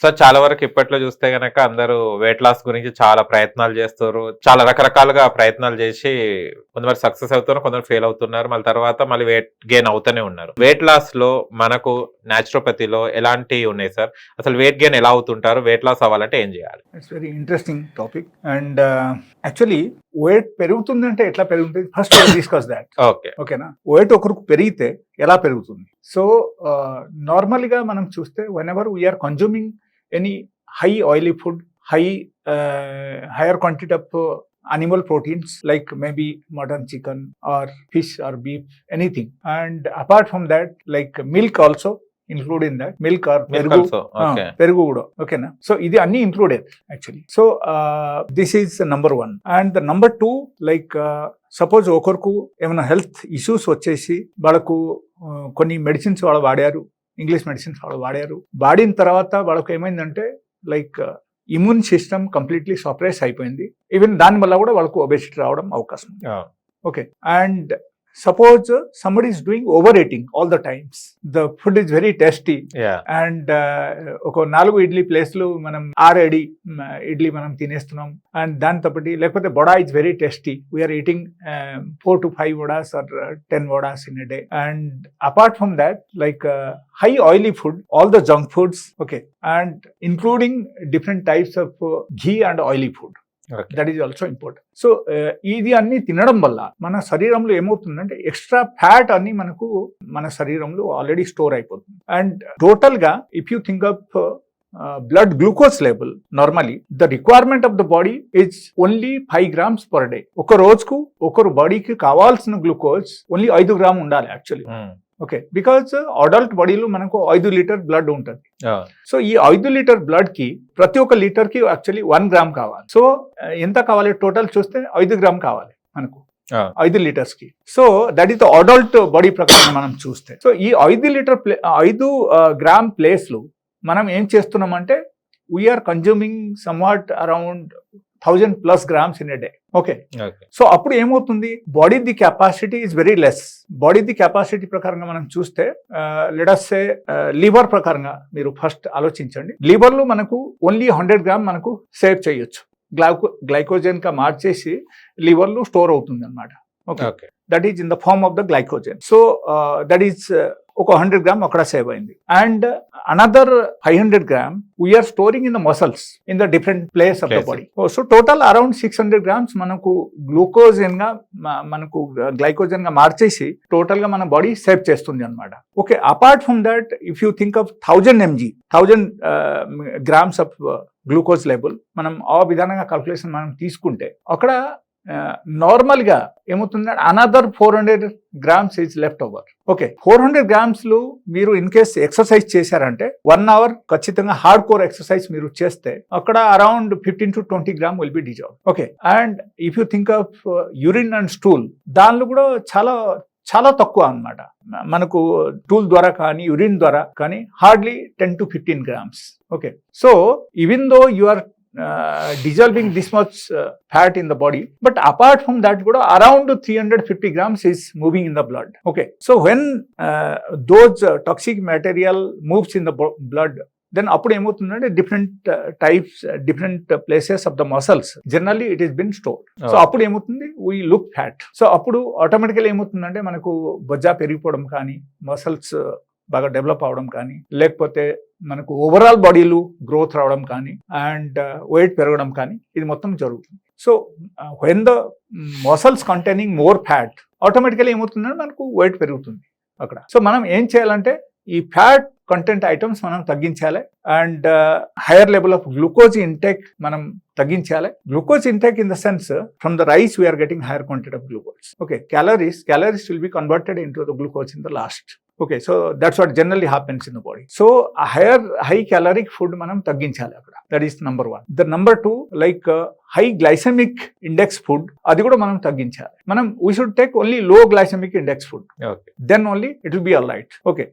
So చాలా వరకు ఇప్పట్లో చూస్తే గనక అందరూ వెయిట్ లాస్ గురించి చాలా ప్రయత్నాలు చేస్తారు, చాలా రకరకాలుగా ప్రయత్నాలు చేసి కొంతమంది సక్సెస్ అవుతున్నారు, కొందరు ఫెయిల్ అవుతున్నారు, మళ్ళీ తర్వాత మళ్ళీ వెయిట్ గెయిన్ అవుతూనే ఉన్నారు. వెయిట్ లాస్ లో మనకు న్యాచురోపతిలో ఎలాంటివి ఉన్నాయి సార్? అసలు వెయిట్ గెయిన్ ఎలా అవుతుంటారు? వెయిట్ లాస్ అవ్వాలంటే ఏం చేయాలి? It's very interesting topic. And actually weight పెరుగుతుందంటే ఎట్లా పెరుగుతుంది, ఫస్ట్ డిస్కస్ దాట్. ఓకేనా? వెయిట్ ఒకరికి పెరిగితే ఎలా పెరుగుతుంది? సో నార్మల్ గా మనం చూస్తే whenever we're consuming any high oily food, higher quantity of animal proteins like maybe mutton, chicken or fish or beef, anything. And apart from that, like milk also include in that, milk or perugu. Perugu kuda, okay na? So idi anni included actually. So this is number one. And the number two, like suppose okorku emana health issues vachesi valaku కొన్ని medicines వాళ్ళు వాడారు, English medicines వాళ్ళు వాడారు, వాడిన తర్వాత వాళ్ళకు ఏమైందంటే like immune system completely suppress అయిపోయింది. ఈవెన్ దానివల్ల కూడా వాళ్ళకు ఒబెసిటీ రావడం అవకాశం. Okay. And suppose somebody is doing overeating all the times, the food is very tasty, and ఒక 4 ఇడ్లీ ప్లేస్లు మనం 6 ఇడ్లీ మనం తినేస్తున్నాం, అండ్ దాంతో పాటు లేకపోతే vada is very tasty, we're eating 4 to 5 vadas or 10 vadas in a day. And apart from that, like high oily food, all the junk foods, okay, and including different types of ghee and oily food. That is also important. So ఇది అన్ని తినడం వల్ల మన శరీరంలో ఏమవుతుందంటే extra fat అన్ని మనకు మన శరీరంలో ఆల్రెడీ స్టోర్ అయిపోతుంది. అండ్ టోటల్ గా if you think of blood glucose level, normally the requirement of the body is only 5 grams per day. ఒక రోజుకు ఒకరు బాడీకి కావాల్సిన గ్లూకోజ్ ఓన్లీ 5 గ్రామ్ ఉండాలి యాక్చువల్లీ. ఓకే, బికాజ్ అడల్ట్ బాడీలో మనకు 5 లీటర్ బ్లడ్ ఉంటుంది. సో ఈ 5 లీటర్ బ్లడ్ కి ప్రతి ఒక్క లీటర్ కి యాక్చువల్లీ 1 గ్రామ్ కావాలి. సో ఎంత కావాలి టోటల్ చూస్తే 5 గ్రామ్ కావాలి మనకు 5 లీటర్స్ కి. So that is the adult body ప్రకారం మనం చూస్తే. సో ఈ 5 గ్రామ్ ప్లేస్ లో మనం ఏం చేస్తున్నామంటే we're consuming somewhat around 1000+ grams in a day. Okay. So అప్పుడు ఏమవుతుంది, బాడీ ది capacity is very less. Body ది కెపాసిటీ ప్రకారంగా మనం చూస్తే లెట్ us say లివర్ ప్రకారంగా మీరు ఫస్ట్ ఆలోచించండి. లివర్ లో మనకు ఓన్లీ 100 గ్రామ్ మనకు సేవ్ చేయొచ్చు, గ్లైకోజన్ గా మార్చేసి లివర్ లో స్టోర్ అవుతుంది అనమాట. Okay, that is in the form of the glycogen. So that is ఒక 100 గ్రామ్ అక్కడ సేవ్ అయింది. And another 500 gram we're storing in the muscles in the different place of the body. So total around 600 grams మనకు glycogen గా మనకు glycogen గా మార్చేసి total గా మన బాడీ సేవ్ చేస్తుంది అనమాట. Okay, apart from that if you think of 1000 grams of glucose level, మనం ఆ విధానంగా క్యాల్కులేషన్ మనం తీసుకుంటే అక్కడ నార్మల్ గా ఏమవుతుందంటే another 400 grams is left over. Okay, 400 grams లో మీరు ఇన్ కేస్ ఎక్సర్సైజ్ చేశారంటే 1 అవర్ ఖచ్చితంగా హార్డ్ కోర్ ఎక్సర్సైజ్ మీరు చేస్తే అక్కడ around 15 to 20 gram will be dissolve. Okay, and if you think of urine and stool, దానిలో కూడా చాలా తక్కువ అన్నమాట. మనకు టూల్ ద్వారా కానీ యూరిన్ ద్వారా కానీ hardly 10 to 15 grams. Okay, so even though you are dissolving this much fat in the body, but apart from that kuda around 350 grams is moving in the blood. Okay, so when those toxic material moves in the blood, then appudu emotundante different types, different places of the muscles, generally it is been stored. So appudu emotundi, we look fat. So appudu automatically emotundante manaku bojja perigipovam kaani, muscles బాగా develop అవడం కానీ, లేకపోతే మనకు overall బాడీలు growth రావడం కానీ, and wait పెరగడం కానీ, ఇది మొత్తం జరుగుతుంది. So when the muscles containing more fat, automatically ఏమవుతుందంటే మనకు వెయిట్ పెరుగుతుంది అక్కడ. సో మనం ఏం చేయాలంటే ఈ ఫ్యాట్ కంటెంట్ ఐటమ్స్ మనం తగ్గించాలి, and higher level of glucose intake మనం తగ్గించాలి. Glucose intake in the sense from the rice we're getting higher quantity of glucose. Okay, calories will be converted into the glucose in the last. Okay, so that's what generally happens in the body. So a high caloric food మనం తగ్గించాలి అక్కడ. That is number 1. The number 2, like high glycemic index food, అది కూడా మనం తగ్గించాలి. we should take only low glycemic index food. Okay, then only it will be all right. Okay,